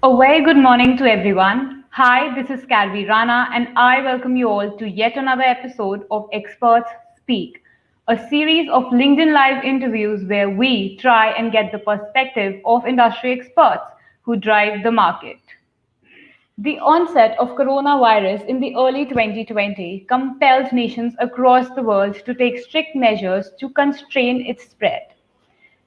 A very good morning to everyone. Hi, this is Kalvi Rana, and I welcome you all to yet another episode of Experts Speak, a series of LinkedIn Live interviews where we try and get the perspective of industry experts who drive the market. The onset of coronavirus in the early 2020 compelled nations across the world to take strict measures to constrain its spread.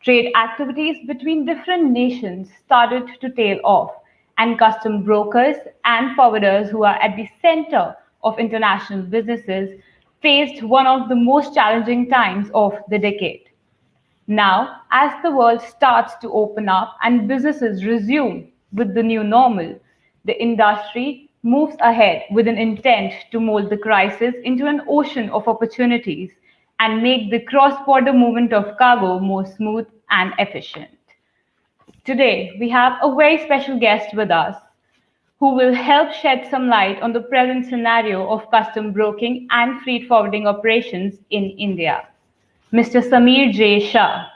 Trade activities between different nations started to tail off, and custom brokers and forwarders who are at the center of international businesses faced one of the most challenging times of the decade. Now, as the world starts to open up and businesses resume with the new normal, the industry moves ahead with an intent to mold the crisis into an ocean of opportunities and make the cross border movement of cargo more smooth and efficient. Today, we have a very special guest with us who will help shed some light on the present scenario of custom broking and freight forwarding operations in India. Mr. Samir J. Shah.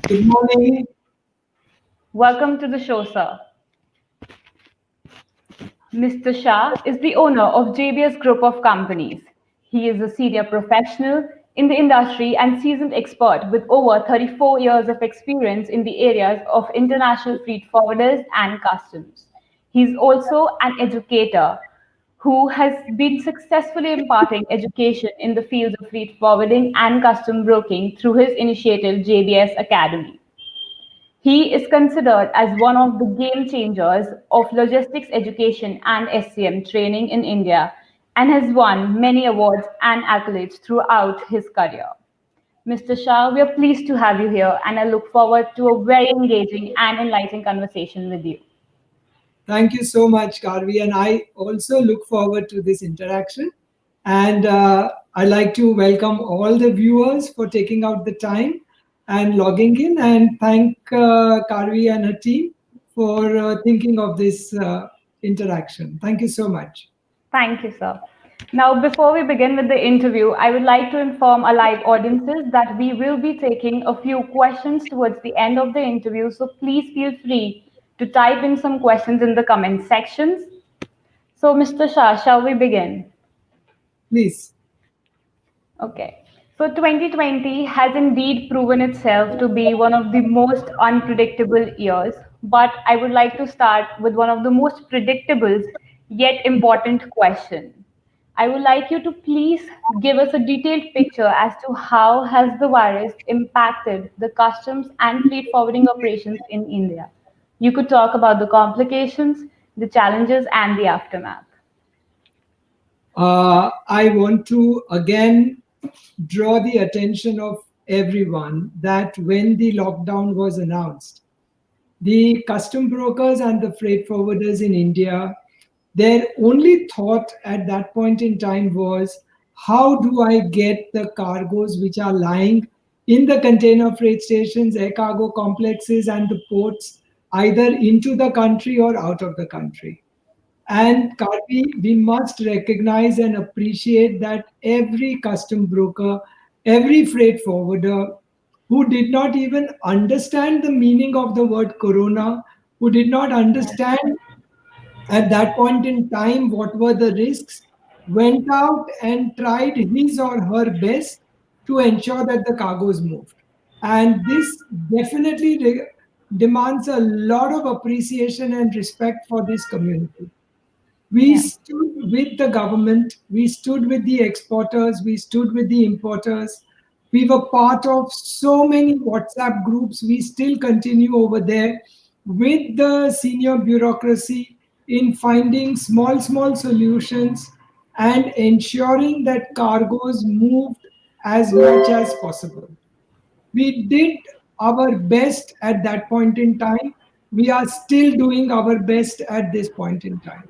Good morning. Welcome to the show, sir. Mr. Shah is the owner of JBS Group of Companies. He is a senior professional in the industry and seasoned expert with over 34 years of experience in the areas of international freight forwarders and customs. He is also an educator who has been successfully imparting education in the fields of freight forwarding and custom broking through his initiative JBS Academy. He is considered as one of the game changers of logistics education and SCM training in India and has won many awards and accolades throughout his career. Mr. Shah, we are pleased to have you here and I look forward to a very engaging and enlightening conversation with you. Thank you so much, Karvi. And I also look forward to this interaction. And I'd like to welcome all the viewers for taking out the time and logging in. And thank Karvi and her team for thinking of this interaction. Thank you so much. Thank you, sir. Now, before we begin with the interview, I would like to inform our live audiences that we will be taking a few questions towards the end of the interview. So please feel free to type in some questions in the comment sections. So, Mr. Shah, shall we begin? Please. Okay. So 2020 has indeed proven itself to be one of the most unpredictable years, but I would like to start with one of the most predictable yet important question. I would like you to please give us a detailed picture as to how has the virus impacted the customs and freight forwarding operations in India. You could talk about the complications, the challenges, and the aftermath. I want to again draw the attention of everyone that when the lockdown was announced, the custom brokers and the freight forwarders in India, their only thought at that point in time was, how do I get the cargoes which are lying in the container freight stations, air cargo complexes, and the ports either into the country or out of the country? And Karpi, we must recognize and appreciate that every custom broker, every freight forwarder who did not even understand the meaning of the word corona, who did not understand at that point in time what were the risks, went out and tried his or her best to ensure that the cargoes moved. And this definitely demands a lot of appreciation and respect for this community. We Yeah. stood with the government, we stood with the exporters, we stood with the importers. We were part of so many WhatsApp groups. We still continue over there with the senior bureaucracy in finding small solutions and ensuring that cargoes moved as much as possible. We did our best at that point in time. We are still doing our best at this point in time.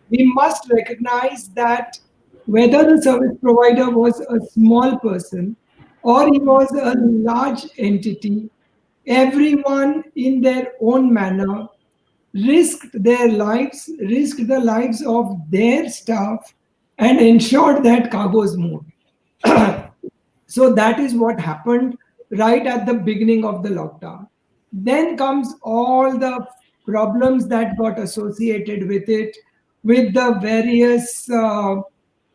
We must recognize that whether the service provider was a small person or he was a large entity, everyone in their own manner risked their lives, risked the lives of their staff, and ensured that cargoes moved. So that is what happened right at the beginning of the lockdown. Then comes all the problems that got associated with it, with the various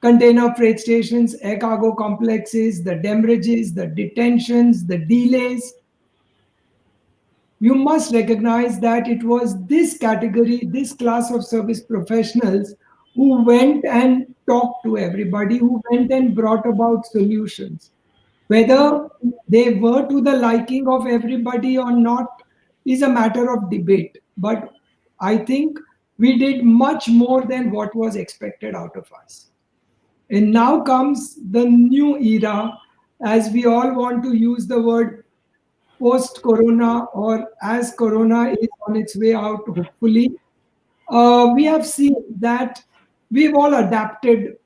container freight stations, air cargo complexes, the demurrages, the detentions, the delays. You must recognize that it was this category, this class of service professionals who went and talked to everybody, who went and brought about solutions. Whether they were to the liking of everybody or not is a matter of debate. But I think we did much more than what was expected out of us. And now comes the new era, as we all want to use the word post corona, or as corona is on its way out, hopefully. We have seen that we've all adapted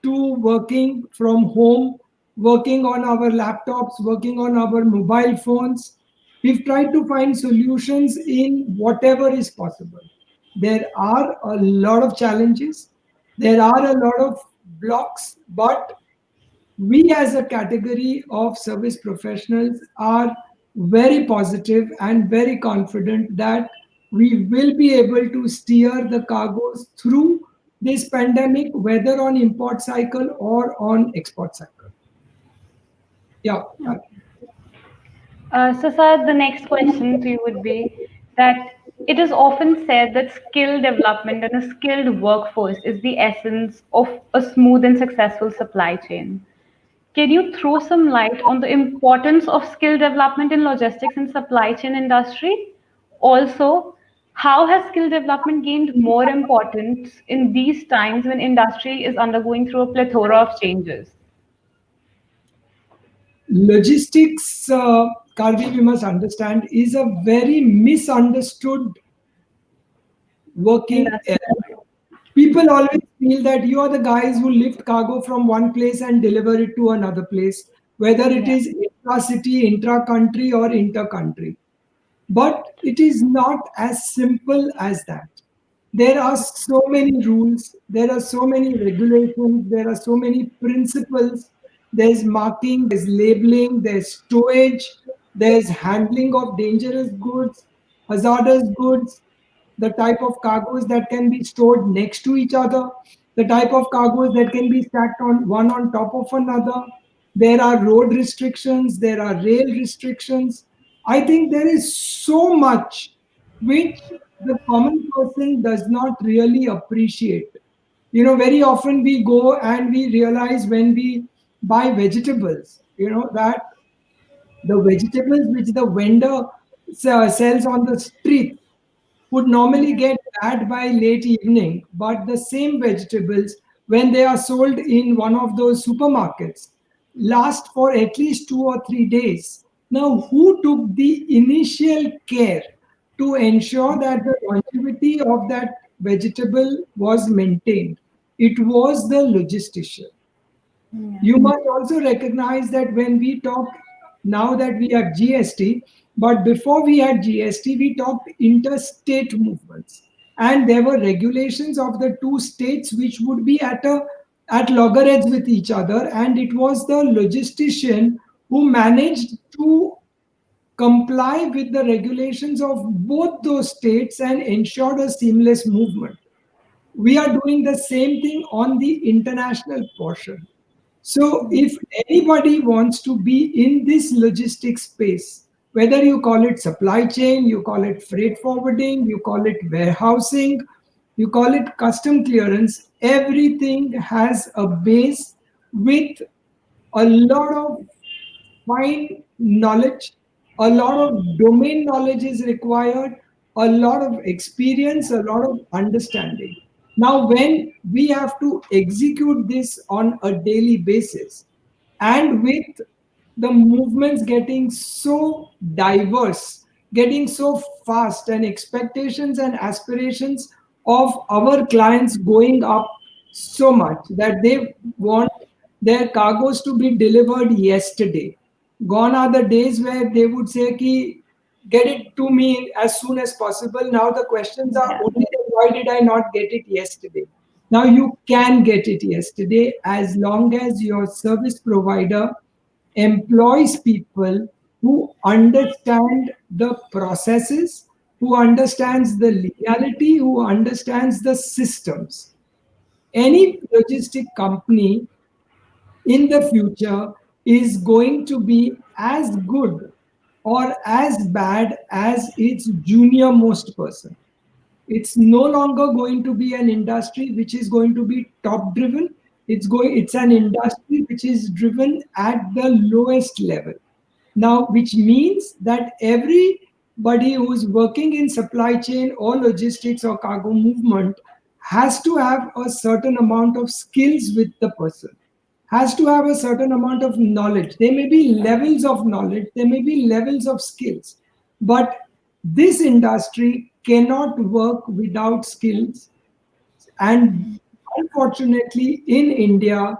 to working from home, working on our laptops, working on our mobile phones. We've tried to find solutions in whatever is possible. There are a lot of challenges, there are a lot of blocks, but we as a category of service professionals are very positive and very confident that we will be able to steer the cargoes through this pandemic, whether on import cycle or on export cycle. Yeah. So, sir, the next question to you would be that it is often said that skill development and a skilled workforce is the essence of a smooth and successful supply chain. Can you throw some light on the importance of skill development in logistics and supply chain industry? Also, how has skill development gained more importance in these times when industry is undergoing through a plethora of changes? Logistics, Karvi, we must understand, is a very misunderstood working area. Industry. People always feel that you are the guys who lift cargo from one place and deliver it to another place, whether it Yeah. is intra-city, intra-country, or inter-country. But it is not as simple as that. There are so many rules, there are so many regulations, there are so many principles. There's marking, there's labeling, there's storage, there's handling of dangerous goods, hazardous goods, the type of cargoes that can be stored next to each other, the type of cargoes that can be stacked on one on top of another. There are road restrictions, there are rail restrictions. I think there is so much which the common person does not really appreciate. Very often we go and we realize when we buy vegetables, that the vegetables which the vendor sells on the street would normally Yeah. get bad by late evening, but the same vegetables, when they are sold in one of those supermarkets, last for at least 2 or 3 days. Now, who took the initial care to ensure that the longevity of that vegetable was maintained? It was the logistician. Yeah. You must also recognize that when we talk, now that we have GST, but before we had GST, we talked interstate movements. And there were regulations of the two states which would be at loggerheads with each other. And it was the logistician who managed to comply with the regulations of both those states and ensured a seamless movement. We are doing the same thing on the international portion. So, if anybody wants to be in this logistics space, whether you call it supply chain, you call it freight forwarding, you call it warehousing, you call it custom clearance, everything has a base with a lot of fine knowledge, a lot of domain knowledge is required, a lot of experience, a lot of understanding. Now, when we have to execute this on a daily basis, and with the movements getting so diverse, getting so fast, and expectations and aspirations of our clients going up so much that they want their cargoes to be delivered yesterday. Gone are the days where they would say, Ki, get it to me as soon as possible. Now the questions are Yeah. only that why did I not get it yesterday? Now you can get it yesterday as long as your service provider employs people who understand the processes, who understands the legality, who understands the systems. Any logistic company in the future is going to be as good or as bad as its junior most person. It's no longer going to be an industry which is going to be top driven. It's an industry which is driven at the lowest level. Now, which means that everybody who is working in supply chain or logistics or cargo movement has to have a certain amount of skills with the person, has to have a certain amount of knowledge. There may be levels of knowledge, there may be levels of skills, but this industry cannot work without skills. And unfortunately, in India,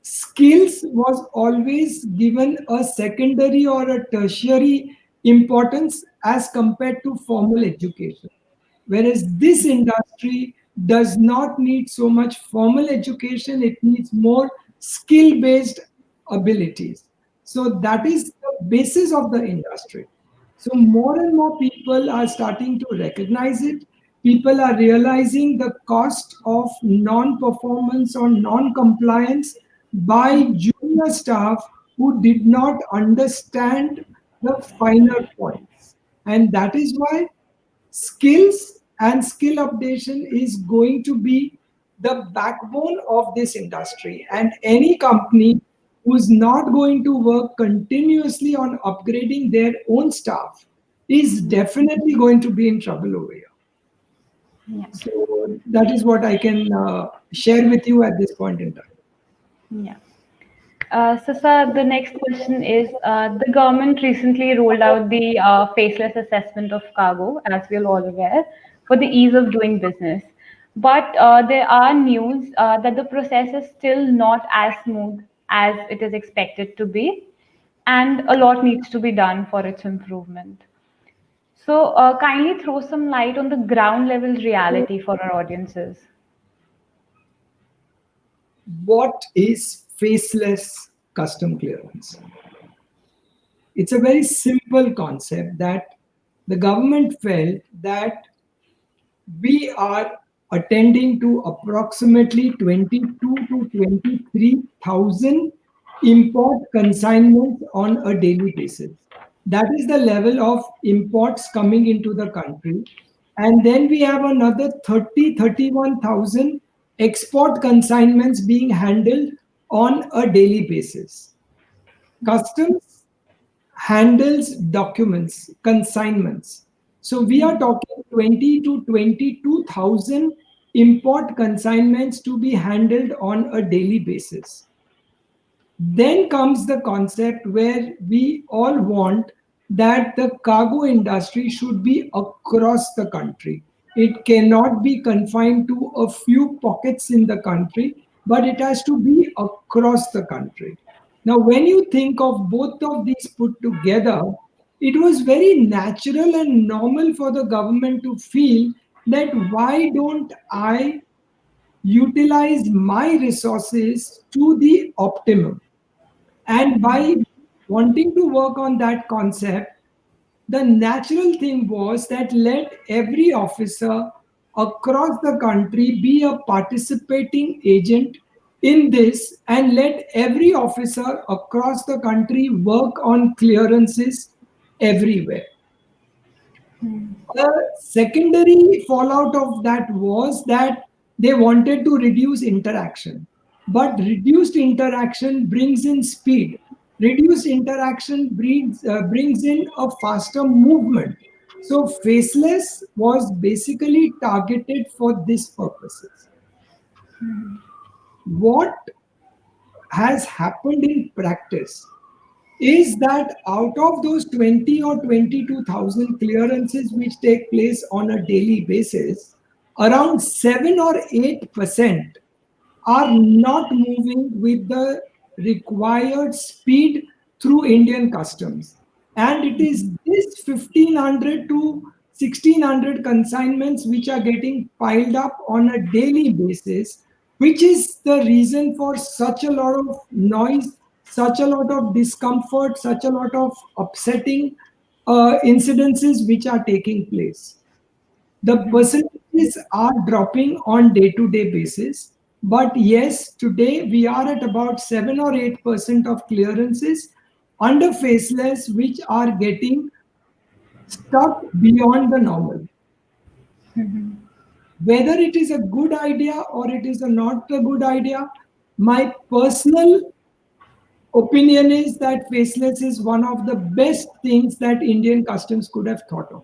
skills was always given a secondary or a tertiary importance as compared to formal education. Whereas this industry does not need so much formal education, it needs more skill based abilities. So that is the basis of the industry. So more and more people are starting to recognize it. People are realizing the cost of non performance or non compliance by junior staff who did not understand the finer points. And that is why skills and skill updation is going to be the backbone of this industry. And any company who's not going to work continuously on upgrading their own staff is definitely going to be in trouble over here. Yeah. So that is what I can share with you at this point in time. Yeah. So, sir, the next question is the government recently rolled out the faceless assessment of cargo, as we are all aware, for the ease of doing business. But there are news that the process is still not as smooth as it is expected to be, and a lot needs to be done for its improvement. So, kindly throw some light on the ground level reality for our audiences. What is faceless custom clearance? It's a very simple concept that the government felt that we are attending to approximately 22 to 23,000 import consignments on a daily basis. That is the level of imports coming into the country. And then we have another 31,000 export consignments being handled on a daily basis. Customs handles documents, consignments. So we are talking 20 to 22,000 import consignments to be handled on a daily basis. Then comes the concept where we all want that the cargo industry should be across the country. It cannot be confined to a few pockets in the country, but it has to be across the country. Now, when you think of both of these put together, it was very natural and normal for the government to feel that why don't I utilize my resources to the optimum? And by wanting to work on that concept, the natural thing was that let every officer across the country be a participating agent in this and let every officer across the country work on clearances everywhere. The secondary fallout of that was that they wanted to reduce interaction. But reduced interaction brings in speed. Reduced interaction brings in a faster movement. So faceless was basically targeted for this purposes. What has happened in practice is that out of those 20 or 22,000 clearances which take place on a daily basis, around 7 or 8% are not moving with the required speed through Indian customs. And it is this 1500 to 1600 consignments which are getting piled up on a daily basis, which is the reason for such a lot of noise, such a lot of discomfort, such a lot of upsetting incidences which are taking place. The percentages are dropping on day-to-day basis, but yes, today we are at about 7 or 8% of clearances under faceless, which are getting stuck beyond the normal. Whether it is a good idea or it is a not a good idea, my personal opinion is that faceless is one of the best things that Indian customs could have thought of.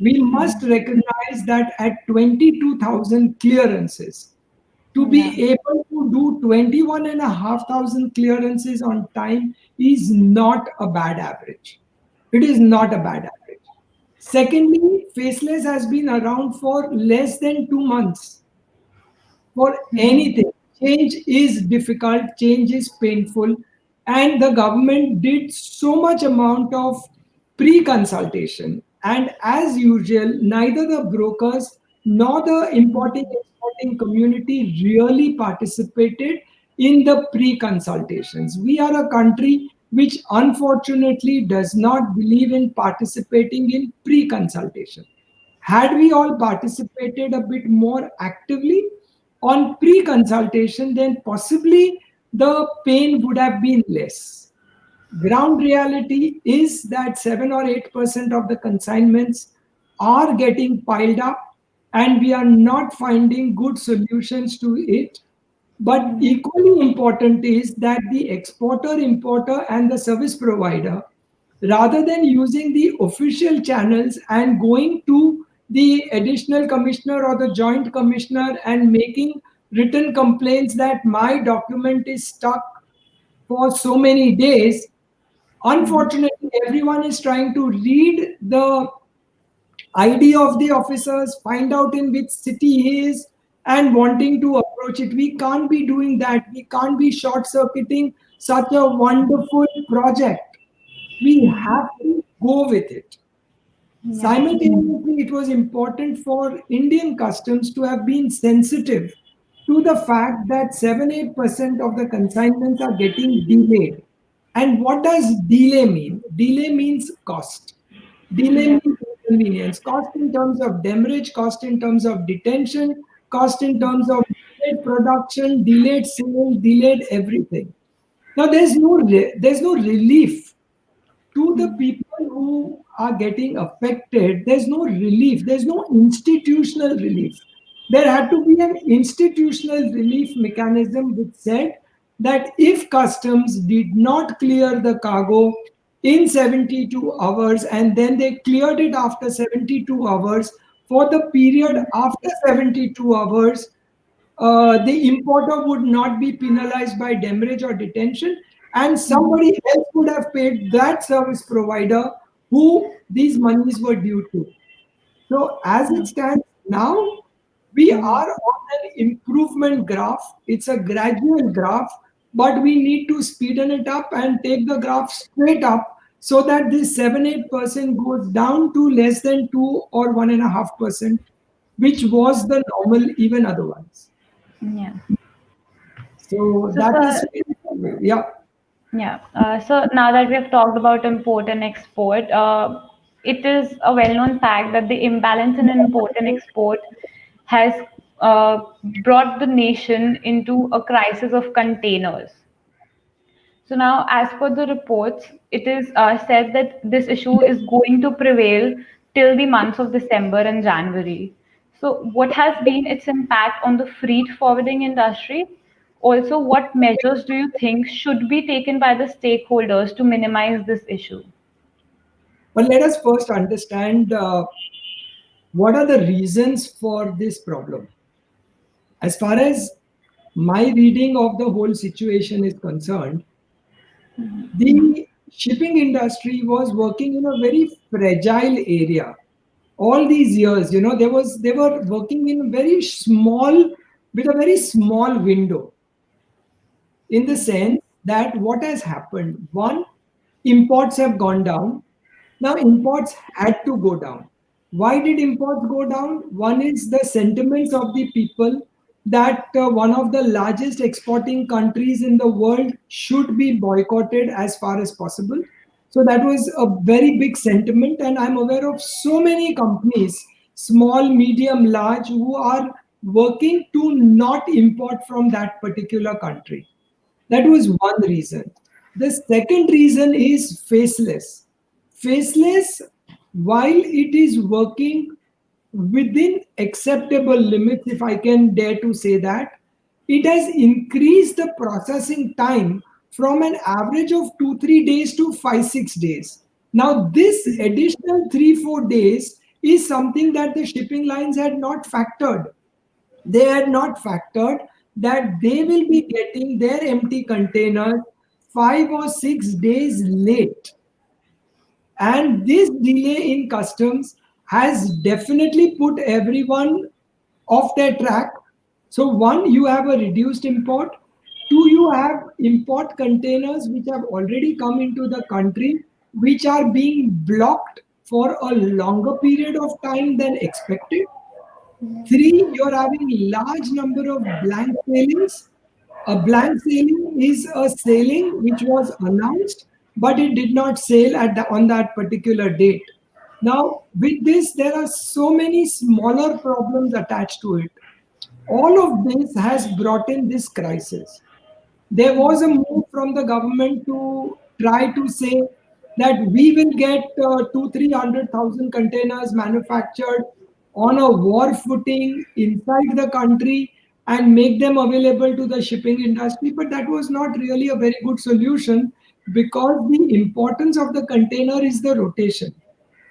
We must recognize that at 22,000 clearances, to Yeah. be able to do 21,500 clearances on time is not a bad average. It is not a bad average. Secondly, faceless has been around for less than 2 months. For anything, change is difficult, change is painful, and the government did so much amount of pre-consultation. And as usual, neither the brokers nor the importing exporting community really participated in the pre-consultations. We are a country which unfortunately does not believe in participating in pre-consultation. Had we all participated a bit more actively on pre consultation, then possibly the pain would have been less. Ground reality is that 7 or 8% of the consignments are getting piled up, and we are not finding good solutions to it. But equally important is that the exporter, importer, and the service provider, rather than using the official channels and going to the additional commissioner or the joint commissioner and making written complaints that my document is stuck for so many days, unfortunately, everyone is trying to read the ID of the officers, find out in which city he is, and wanting to approach it. We can't be doing that. We can't be short circuiting such a wonderful project. We have to go with it. Yeah. Simultaneously, it was important for Indian customs to have been sensitive to the fact that 7 8% of the consignments are getting delayed. And what does delay mean? Delay means cost. Delay Yeah. means inconvenience. Cost in terms of demurrage, cost in terms of detention, cost in terms of delayed production, delayed sale, delayed everything. Now there's no relief to the people who are getting affected. There's no relief, there's no institutional relief. There had to be an institutional relief mechanism which said that if customs did not clear the cargo in 72 hours and then they cleared it after 72 hours, for the period after 72 hours, the importer would not be penalized by demurrage or detention, and somebody else would have paid that service provider who these monies were due to. So, as it stands now, we are on an improvement graph. It's a gradual graph, but we need to speeden it up and take the graph straight up so that this 7 8% goes down to less than 2 or 1.5%, which was the normal even otherwise. Yeah. So So, that sir, is, yeah. yeah. So now that we have talked about import and export, it is a well-known fact that the imbalance in import and export has brought the nation into a crisis of containers. So now, as per the reports, it is said that this issue is going to prevail till the months of December and January. So, what has been its impact on the freight forwarding industry? Also, what measures do you think should be taken by the stakeholders to minimize this issue? But let us first understand what are the reasons for this problem. As far as my reading of the whole situation is concerned, the shipping industry was working in a very fragile area. All these years, they were working in very small, with a very small window, in the sense that what has happened, one, imports have gone down. Now imports had to go down. Why did imports go down? One is the sentiments of the people. that one of the largest exporting countries in the world should be boycotted as far as possible. So that was a very big sentiment, and I'm aware of so many companies, small, medium, large, who are working to not import from that particular country. That was one reason. The second reason is faceless. Faceless, while it is working within acceptable limits, if I can dare to say that, it has increased the processing time from an average of 2 3 days to 5 6 days. Now, this additional 3 4 days is something that the shipping lines had not factored. They had not factored that they will be getting their empty containers 5 or 6 days late. And this delay in customs has definitely put everyone off their track. So, one, you have a reduced import. Two, you have import containers which have already come into the country, which are being blocked for a longer period of time than expected. Three, you're having large number of blank sailings. A blank sailing is a sailing which was announced, but it did not sail on that particular date. Now, with this, there are so many smaller problems attached to it. All of this has brought in this crisis. There was a move from the government to try to say that we will get 2 300,000 containers manufactured on a war footing inside the country and make them available to the shipping industry. But that was not really a very good solution, because the importance of the container is the rotation,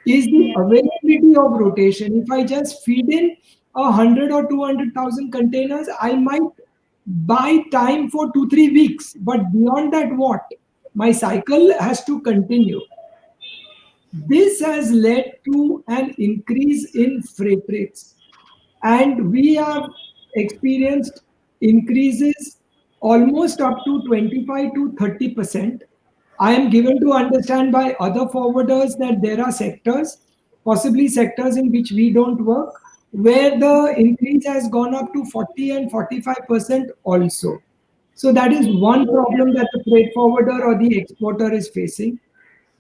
is the availability of rotation. If I just feed in 100 or 200,000 containers, I might buy time for 2 3 weeks. But beyond that, what? My cycle has to continue. This has led to an increase in freight rates, and we have experienced increases almost up to 25 to 30%. I am given to understand by other forwarders that there are sectors, possibly sectors in which we don't work, where the increase has gone up to 40 and 45% also. So that is one problem that the freight forwarder or the exporter is facing.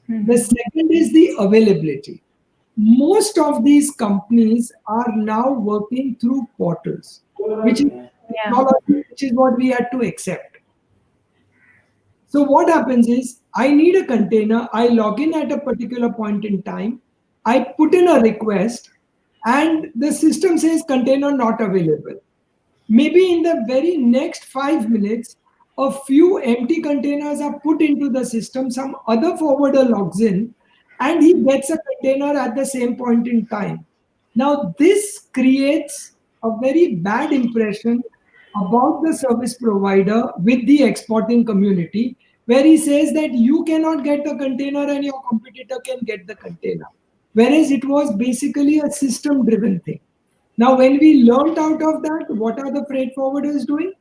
The second is the availability. Most of these companies are now working through portals, which is Yeah. technology, which is what we had to accept. So what happens is, I need a container, I log in at a particular point in time, I put in a request, and the system says container not available. Maybe in the very next 5 minutes, a few empty containers are put into the system, some other forwarder logs in, and he gets a container at the same point in time. Now, this creates a very bad impression about the service provider with the exporting community, where he says that you cannot get the container and your competitor can get the container. Whereas it was basically a system driven thing. Now, when we learned out of that, what are the freight forwarders doing?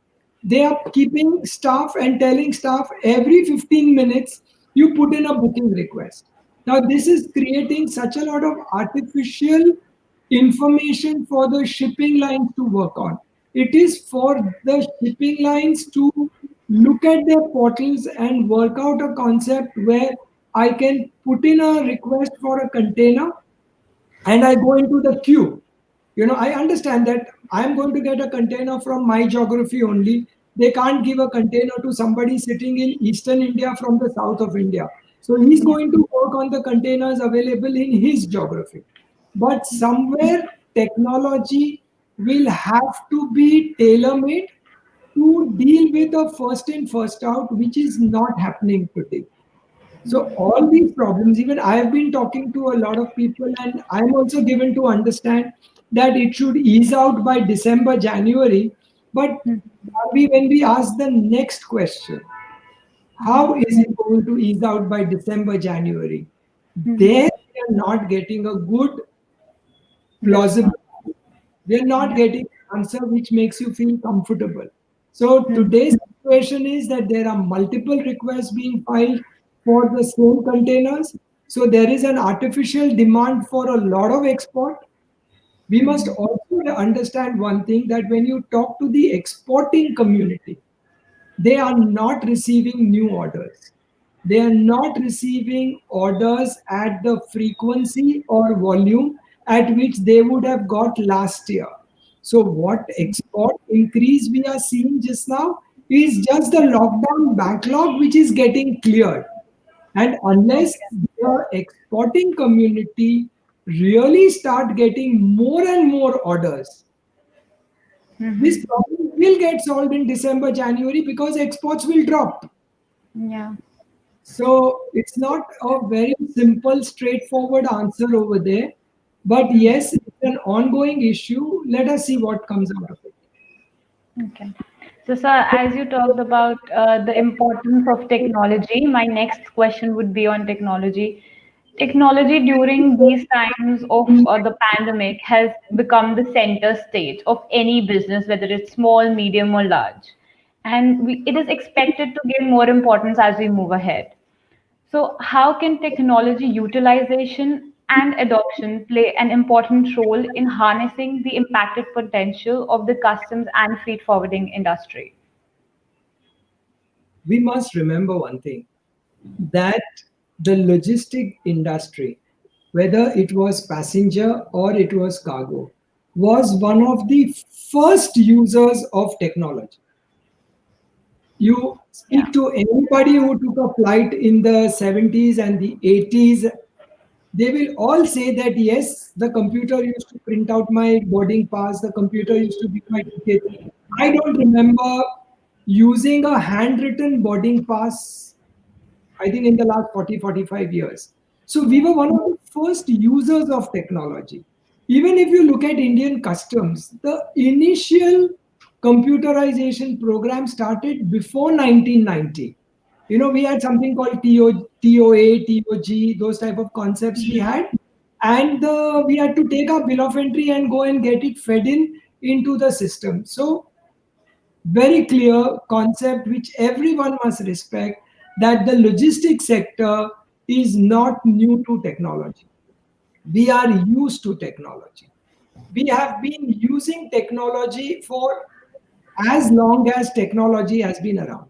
They are keeping staff and telling staff every 15 minutes, you put in a booking request. Now, this is creating such a lot of artificial information for the shipping lines to work on. It is for the shipping lines to look at their portals and work out a concept where I can put in a request for a container and I go into the queue. I understand that I'm going to get a container from my geography only. They can't give a container to somebody sitting in Eastern India from the south of India. So he's going to work on the containers available in his geography. But somewhere technology will have to be tailor made to deal with a first in, first out, which is not happening today. So all these problems, even I have been talking to a lot of people, and I'm also given to understand that it should ease out by December, January. But when we ask the next question, how is it going to ease out by December, January? There we are not getting a good plausible. We are not getting an answer which makes you feel comfortable. So today's situation is that there are multiple requests being filed for the same containers. So there is an artificial demand for a lot of export. We must also understand one thing, that when you talk to the exporting community, they are not receiving new orders. They are not receiving orders at the frequency or volume at which they would have got last year. So, what export increase we are seeing just now is just the lockdown backlog which is getting cleared. And unless Okay. the exporting community really start getting more and more orders, this Mm-hmm. problem will get solved in December, January, because exports will drop. Yeah. So it's not a very simple, straightforward answer over there. But yes, it's an ongoing issue. Let us see what comes out of it. Okay. So, sir, as you talked about the importance of technology, my next question would be on technology. Technology during these times of the pandemic has become the center stage of any business, whether it's small, medium, or large. And it is expected to gain more importance as we move ahead. So, how can technology utilization and adoption play an important role in harnessing the impacted potential of the customs and freight forwarding industry? We must remember one thing, that the logistic industry, whether it was passenger or it was cargo, was one of the first users of technology. You Yeah. speak to anybody who took a flight in the 70s and the 80s, they will all say that yes, the computer used to print out my boarding pass, the computer used to give my ticket. I don't remember using a handwritten boarding pass, I think, in the last 40, 45 years. So we Yeah. were one of the first users of technology. Even if you look at Indian customs, the initial computerization program started before 1990. We had something called TOA, TOG, those type of concepts we had. And we had to take our bill of entry and go and get it fed in into the system. So very clear concept which everyone must respect, that the logistics sector is not new to technology. We are used to technology. We have been using technology for as long as technology has been around.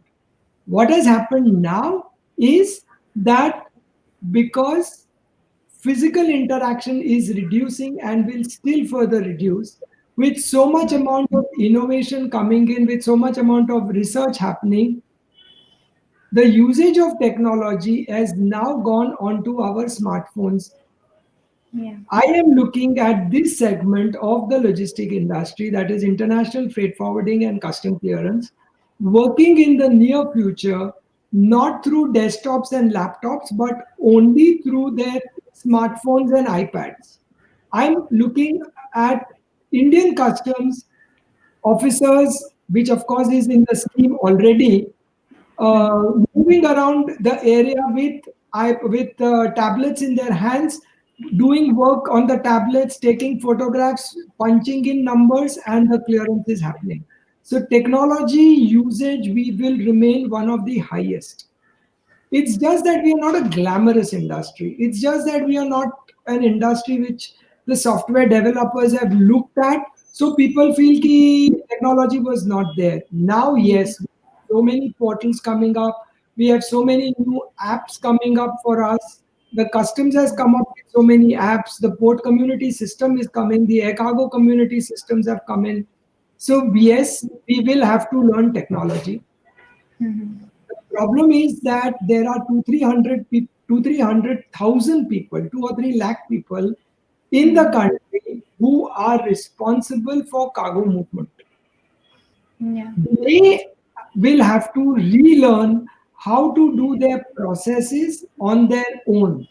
What has happened now is that, because physical interaction is reducing and will still further reduce, with so much amount of innovation coming in, with so much amount of research happening, the usage of technology has now gone onto our smartphones. Yeah. I am looking at this segment of the logistic industry, that is international freight forwarding and custom clearance, working in the near future, not through desktops and laptops, but only through their smartphones and iPads. I'm looking at Indian customs officers, which of course is in the scheme already, Mhm. moving around the area with tablets in their hands, doing work on the tablets, taking photographs, punching in numbers, and the clearance is happening. So technology usage, we will remain one of the highest. It's just that we are not a glamorous industry. It's just that we are not an industry which the software developers have looked at. So people feel ki technology was not there. Now, yes, so many portals coming up. We have so many new apps coming up for us. The customs has come up with so many apps. The port community system is coming. The air cargo community systems have come in. So yes, we will have to learn technology. Mhm. Problem is that there are 2 300 people, 2 or 3 lakh people in the Mhm. country who are responsible for cargo movement. Yeah. They will have to relearn how to do their processes on their own.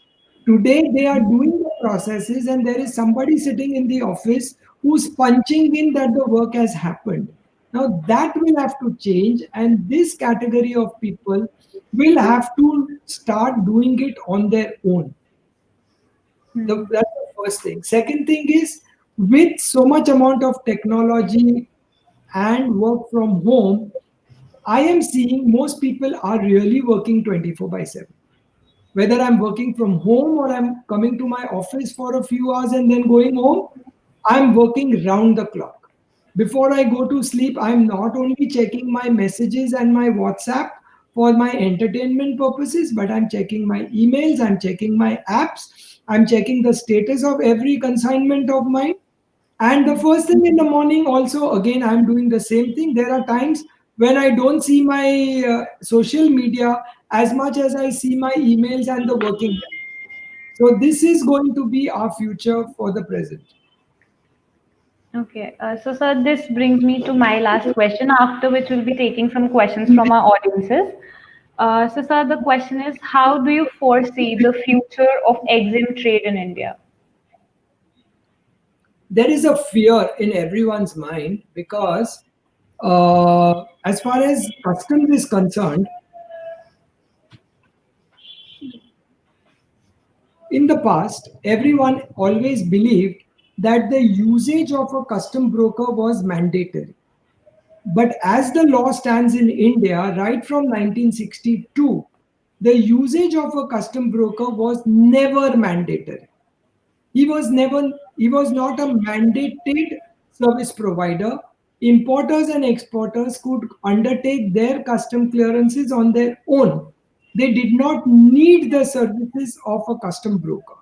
Today, they are doing the processes, and there is somebody sitting in the office who's punching in that the work has happened. Now, that will have to change, and this category of people will have to start doing it on their own. Mhm. That's the first thing. Second thing is, with so much amount of technology and work from home, I am seeing most people are really working 24 by 7. Whether I'm working from home or I'm coming to my office for a few hours and then going home, I'm working round the clock. Before I go to sleep, I'm not only checking my messages and my WhatsApp for my entertainment purposes, but I'm checking my emails, I'm checking my apps, I'm checking the status of every consignment of mine. And the first thing in the morning, also, again, I'm doing the same thing. There are times when I don't see my social media as much as I see my emails and the working. So, this is going to be our future for the present. Okay, so sir, this brings me to my last question, after which we'll be taking some questions from our audiences. So, sir, the question is, how do you foresee the future of EXIM trade in India? There is a fear in everyone's mind because, as far as customs is concerned, in the past, everyone always believed that the usage of a custom broker was mandatory. But as the law stands in India, right from 1962, the usage of a custom broker was never mandatory. He was not a mandated service provider. Importers and exporters could undertake their custom clearances on their own. They did not need the services of a custom broker.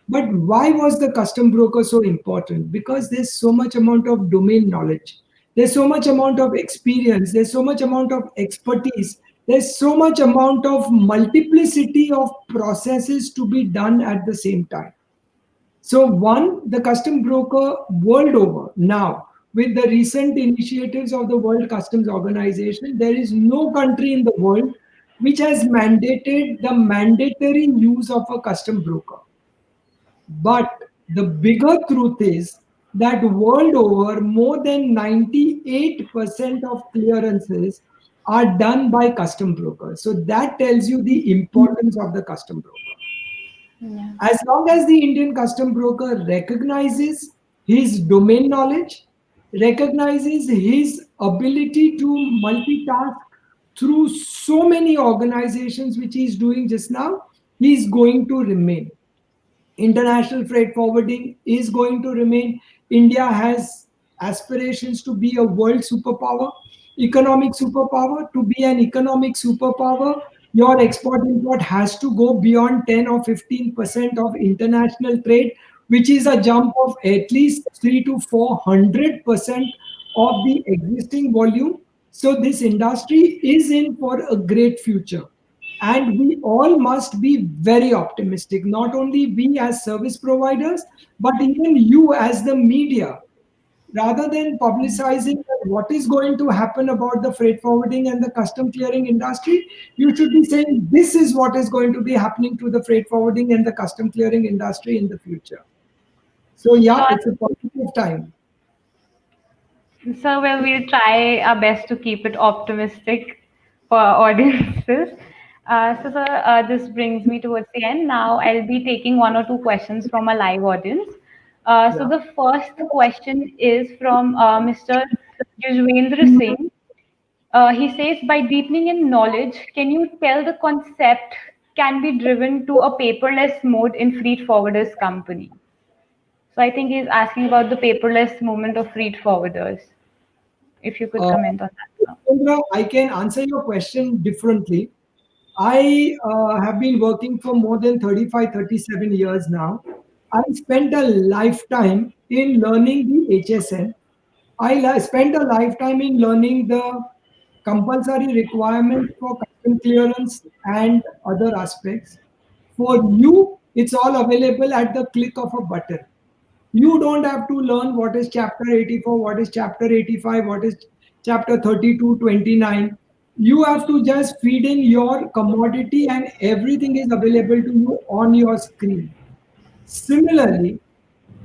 But why was the custom broker so important? Because there's so much amount of domain knowledge. There's so much amount of experience. There's so much amount of expertise. There's so much amount of multiplicity of processes to be done at the same time. So, one, the custom broker world over now, with the recent initiatives of the World Customs Organization, there is no country in the world which has mandated the mandatory use of a custom broker. But the bigger truth is that world over, more than 98% of clearances are done by custom brokers. So that tells you the importance of the custom broker. Yeah. As long as the Indian custom broker recognizes his domain knowledge, recognizes his ability to multitask through so many organizations which he is doing just now, he is going to remain. International freight forwarding is going to remain. India has aspirations to be a world superpower, economic superpower. To be an economic superpower, your export import has to go beyond 10 or 15% of international trade, which is a jump of at least 3 to 400% of the existing volume. So this industry is in for a great future. And we all must be very optimistic, not only we as service providers, but even you as the media. Rather than publicizing what is going to happen about the freight forwarding and the custom clearing industry, you should be saying this is what is going to be happening to the freight forwarding and the custom clearing industry in the future. So, yeah, Uh, it's a positive time. so, well, we'll try our best to keep it optimistic for our audiences. So, sir, this brings me towards the end. Now, I'll be taking one or two questions from a live audience. So, Yeah. the first question is from Mr. Yuzvendra Singh. He says, by deepening in knowledge, can you tell the concept can be driven to a paperless mode in freight forwarders company? So I think he's asking about the paperless movement of freight forwarders. If you could Uh, comment on that. Chandra, I can answer your question differently. I have been working for more than 35, 37 years now. I spent a lifetime in learning the HSN. Spent a lifetime in learning the compulsory requirements for custom clearance and other aspects. For you, it's all available at the click of a button. You don't have to learn what is chapter 84, what is chapter 85, what is chapter 32, 29. You have to just feed in your commodity and everything is available to you on your screen. Similarly,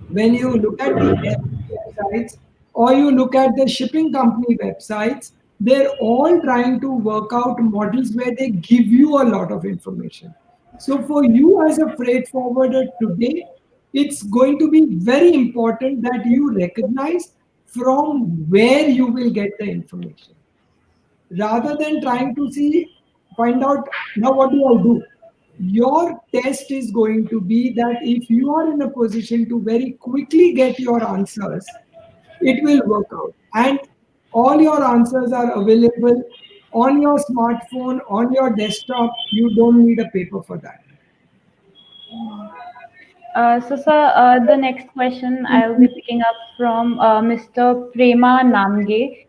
when you look at the websites or you look at the shipping company websites, they're all trying to work out models where they give you a lot of information. So, for you as a freight forwarder today, it's going to be very important that you recognize from where you will get the information rather than trying to find out now what do I do? your test is going to be that if you are in a position to very quickly get your answers, it will work out. And all your answers are available on your smartphone, on your desktop. You don't need a paper for that. Sir, the next question I'll be picking up from Mr. Prema Namge.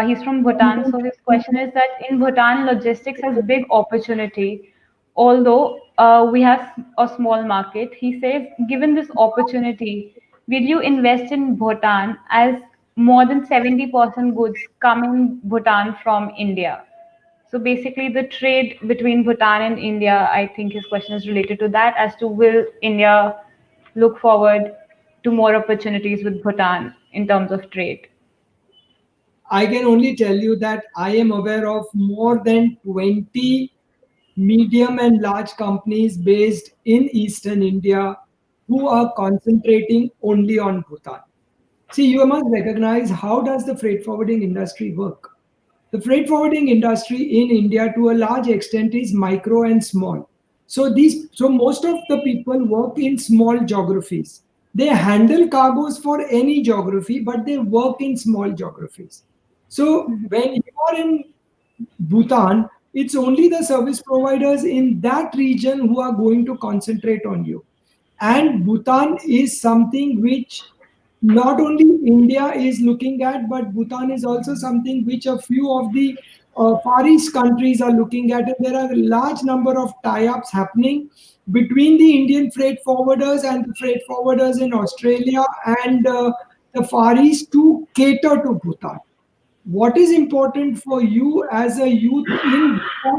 He's from Bhutan. So his question is that in Bhutan, logistics has big opportunity. Although we have a small market, he says, given this opportunity, will you invest in Bhutan as more than 70% goods come in Bhutan from India? So basically, the trade between Bhutan and India, I think his question is related to that, as to will India look forward to more opportunities with Bhutan in terms of trade? I can only tell you that I am aware of more than 20 medium and large companies based in Eastern India who are concentrating only on Bhutan. See, you must recognize how does the freight forwarding industry work. The freight forwarding industry in India to a large extent is micro and small. So most of the people work in small geographies. They handle cargoes for any geography, but they work in small geographies. So when you are in Bhutan, it's only the service providers in that region who are going to concentrate on you. And Bhutan is something which not only India is looking at, but Bhutan is also something which a few of the Far East countries are looking at. And there are a large number of tie-ups happening between the Indian freight forwarders and the freight forwarders in Australia and the Far East to cater to Bhutan. What is important for you as a youth in Bhutan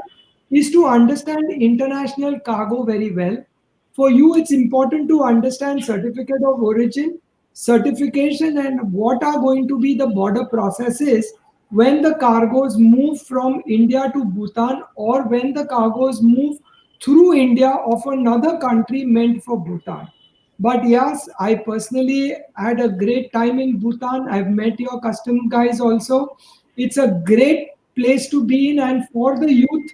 is to understand international cargo very well. For you, it's important to understand certificate of origin, certification, and what are going to be the border processes when the cargoes move from India to Bhutan or when the cargoes move through India of another country meant for Bhutan. But yes, I personally had a great time in Bhutan. I've met your custom guys also. It's a great place to be in, and for the youth,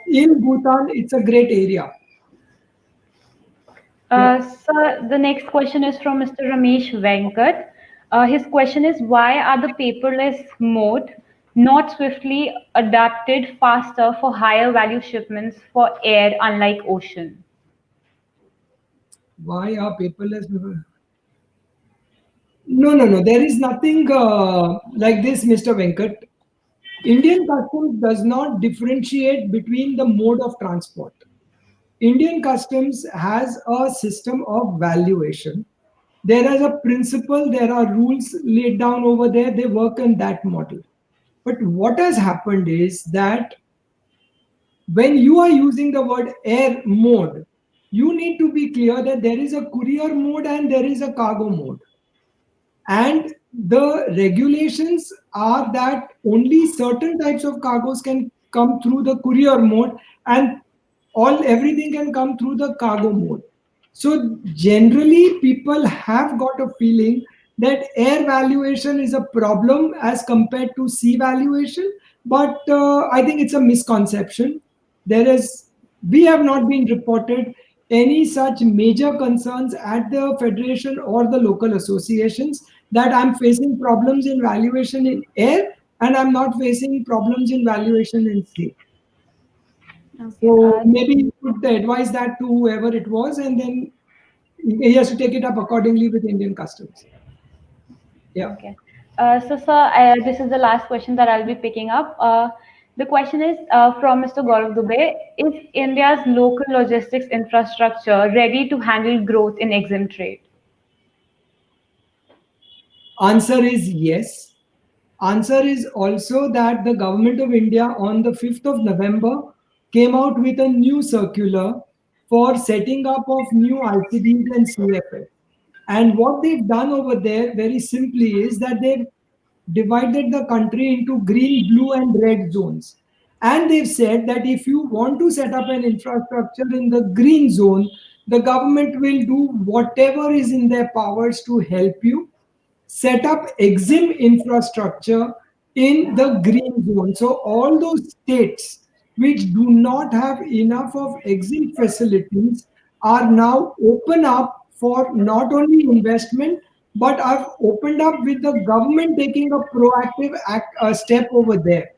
in Bhutan, it's a great area. Yeah. Sir, the next question is from Mr. Ramesh Venkat. His question is, why are the paperless mode not swiftly adapted faster for higher value shipments for air, unlike ocean? Why are paperless? No, no, no. There is nothing like this, Mr. Venkat. Indian Customs does not differentiate between the mode of transport. Indian Customs has a system of valuation. There is a principle, there are rules laid down over there, they work in that model. But what has happened is that when you are using the word air mode, you need to be clear that there is a courier mode and there is a cargo mode. And the regulations are that only certain types of cargoes can come through the courier mode, and all everything can come through the cargo mode. So generally people have got a feeling that air valuation is a problem as compared to sea valuation, but I think it's a misconception. There is We have not been reported any such major concerns at the federation or the local associations that I'm facing problems in valuation in air and I'm not facing problems in valuation in sea. Okay. So maybe you could advise that to whoever it was, and then he has to take it up accordingly with Indian customs. Yeah. Okay. So, sir, this is the last question that I'll be picking up. The question is from Mr. Gaurav Dubey. Is India's local logistics infrastructure ready to handle growth in EXIM trade? Answer is yes. Answer is also that the government of India on the 5th of November came out with a new circular for setting up of new ICDs and CFS. And what they've done over there very simply is that they've divided the country into green, blue, and red zones. And they've said that if you want to set up an infrastructure in the green zone, the government will do whatever is in their powers to help you set up EXIM infrastructure in the green zone. So all those states which do not have enough of exit facilities are now open up for not only investment but have opened up with the government taking a proactive step over there.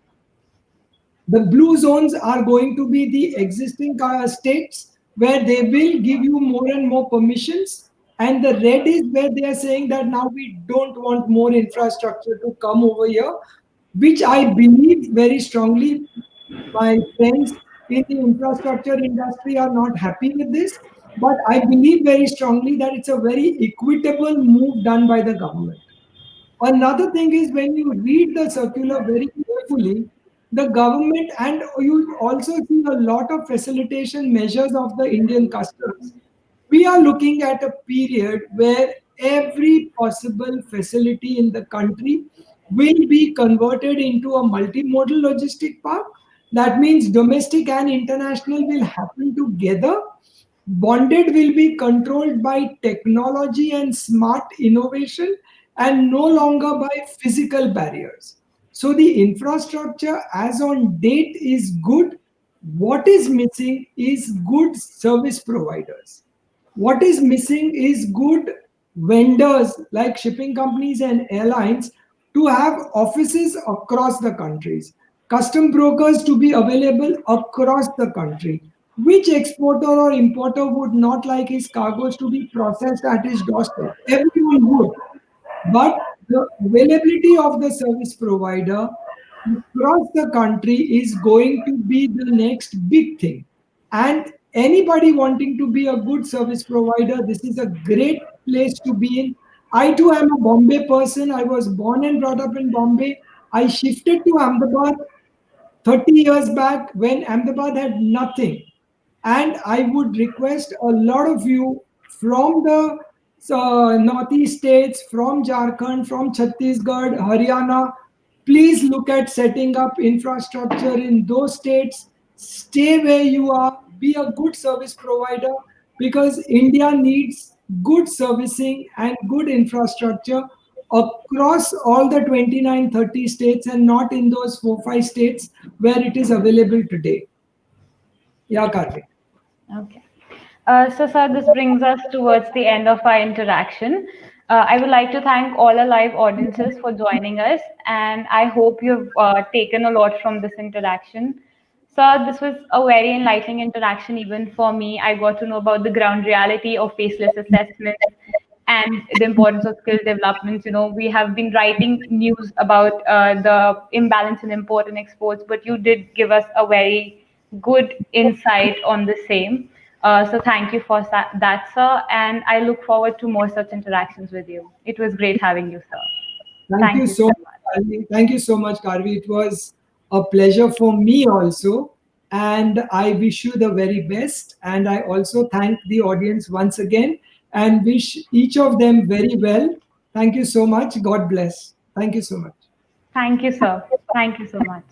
The blue zones are going to be the existing states where they will give you more and more permissions. And the red is where they are saying that now we don't want more infrastructure to come over here, which I believe very strongly my friends in the infrastructure industry are not happy with this. But I believe very strongly that it's a very equitable move done by the government. Another thing is when you read the circular very carefully, the government and you also see a lot of facilitation measures of the Indian customs. We are looking at a period where every possible facility in the country will be converted into a multimodal logistic park. That means domestic and international will happen together. Bonded will be controlled by technology and smart innovation and no longer by physical barriers. So the infrastructure as on date is good. What is missing is good service providers. What is missing is good vendors like shipping companies and airlines to have offices across the countries, custom brokers to be available across the country. Which exporter or importer would not like his cargoes to be processed at his doorstep? Everyone would. But the availability of the service provider across the country is going to be the next big thing. And anybody wanting to be a good service provider, this is a great place to be in. I too am a Bombay person. I was born and brought up in Bombay. I shifted to Ahmedabad 30 years back when Ahmedabad had nothing. And I would request a lot of you from the northeast states, from Jharkhand, from Chhattisgarh, Haryana, please look at setting up infrastructure in those states. Stay where you are, be a good service provider because India needs good servicing and good infrastructure across all the 29, 30 states and not in those 4, 5 states where it is available today. Yeah, Karthik. Okay. So, sir, this brings us towards the end of our interaction. I would like to thank all our live audiences for joining us, and I hope you've taken a lot from this interaction. Sir, this was a very enlightening interaction even for me. I got to know about the ground reality of faceless assessments and the importance of skill development. You know, we have been writing news about the imbalance in import and exports, but you did give us a very good insight on the same. So thank you for that, sir. And I look forward to more such interactions with you. It was great having you, sir. Thank you Thank you so so much, much. Karvi. Thank you so much, Karvi. It was a pleasure for me also. And I wish you the very best. And I also thank the audience once again and wish each of them very well. Thank you so much. God bless. Thank you so much. Thank you, sir. Thank you so much.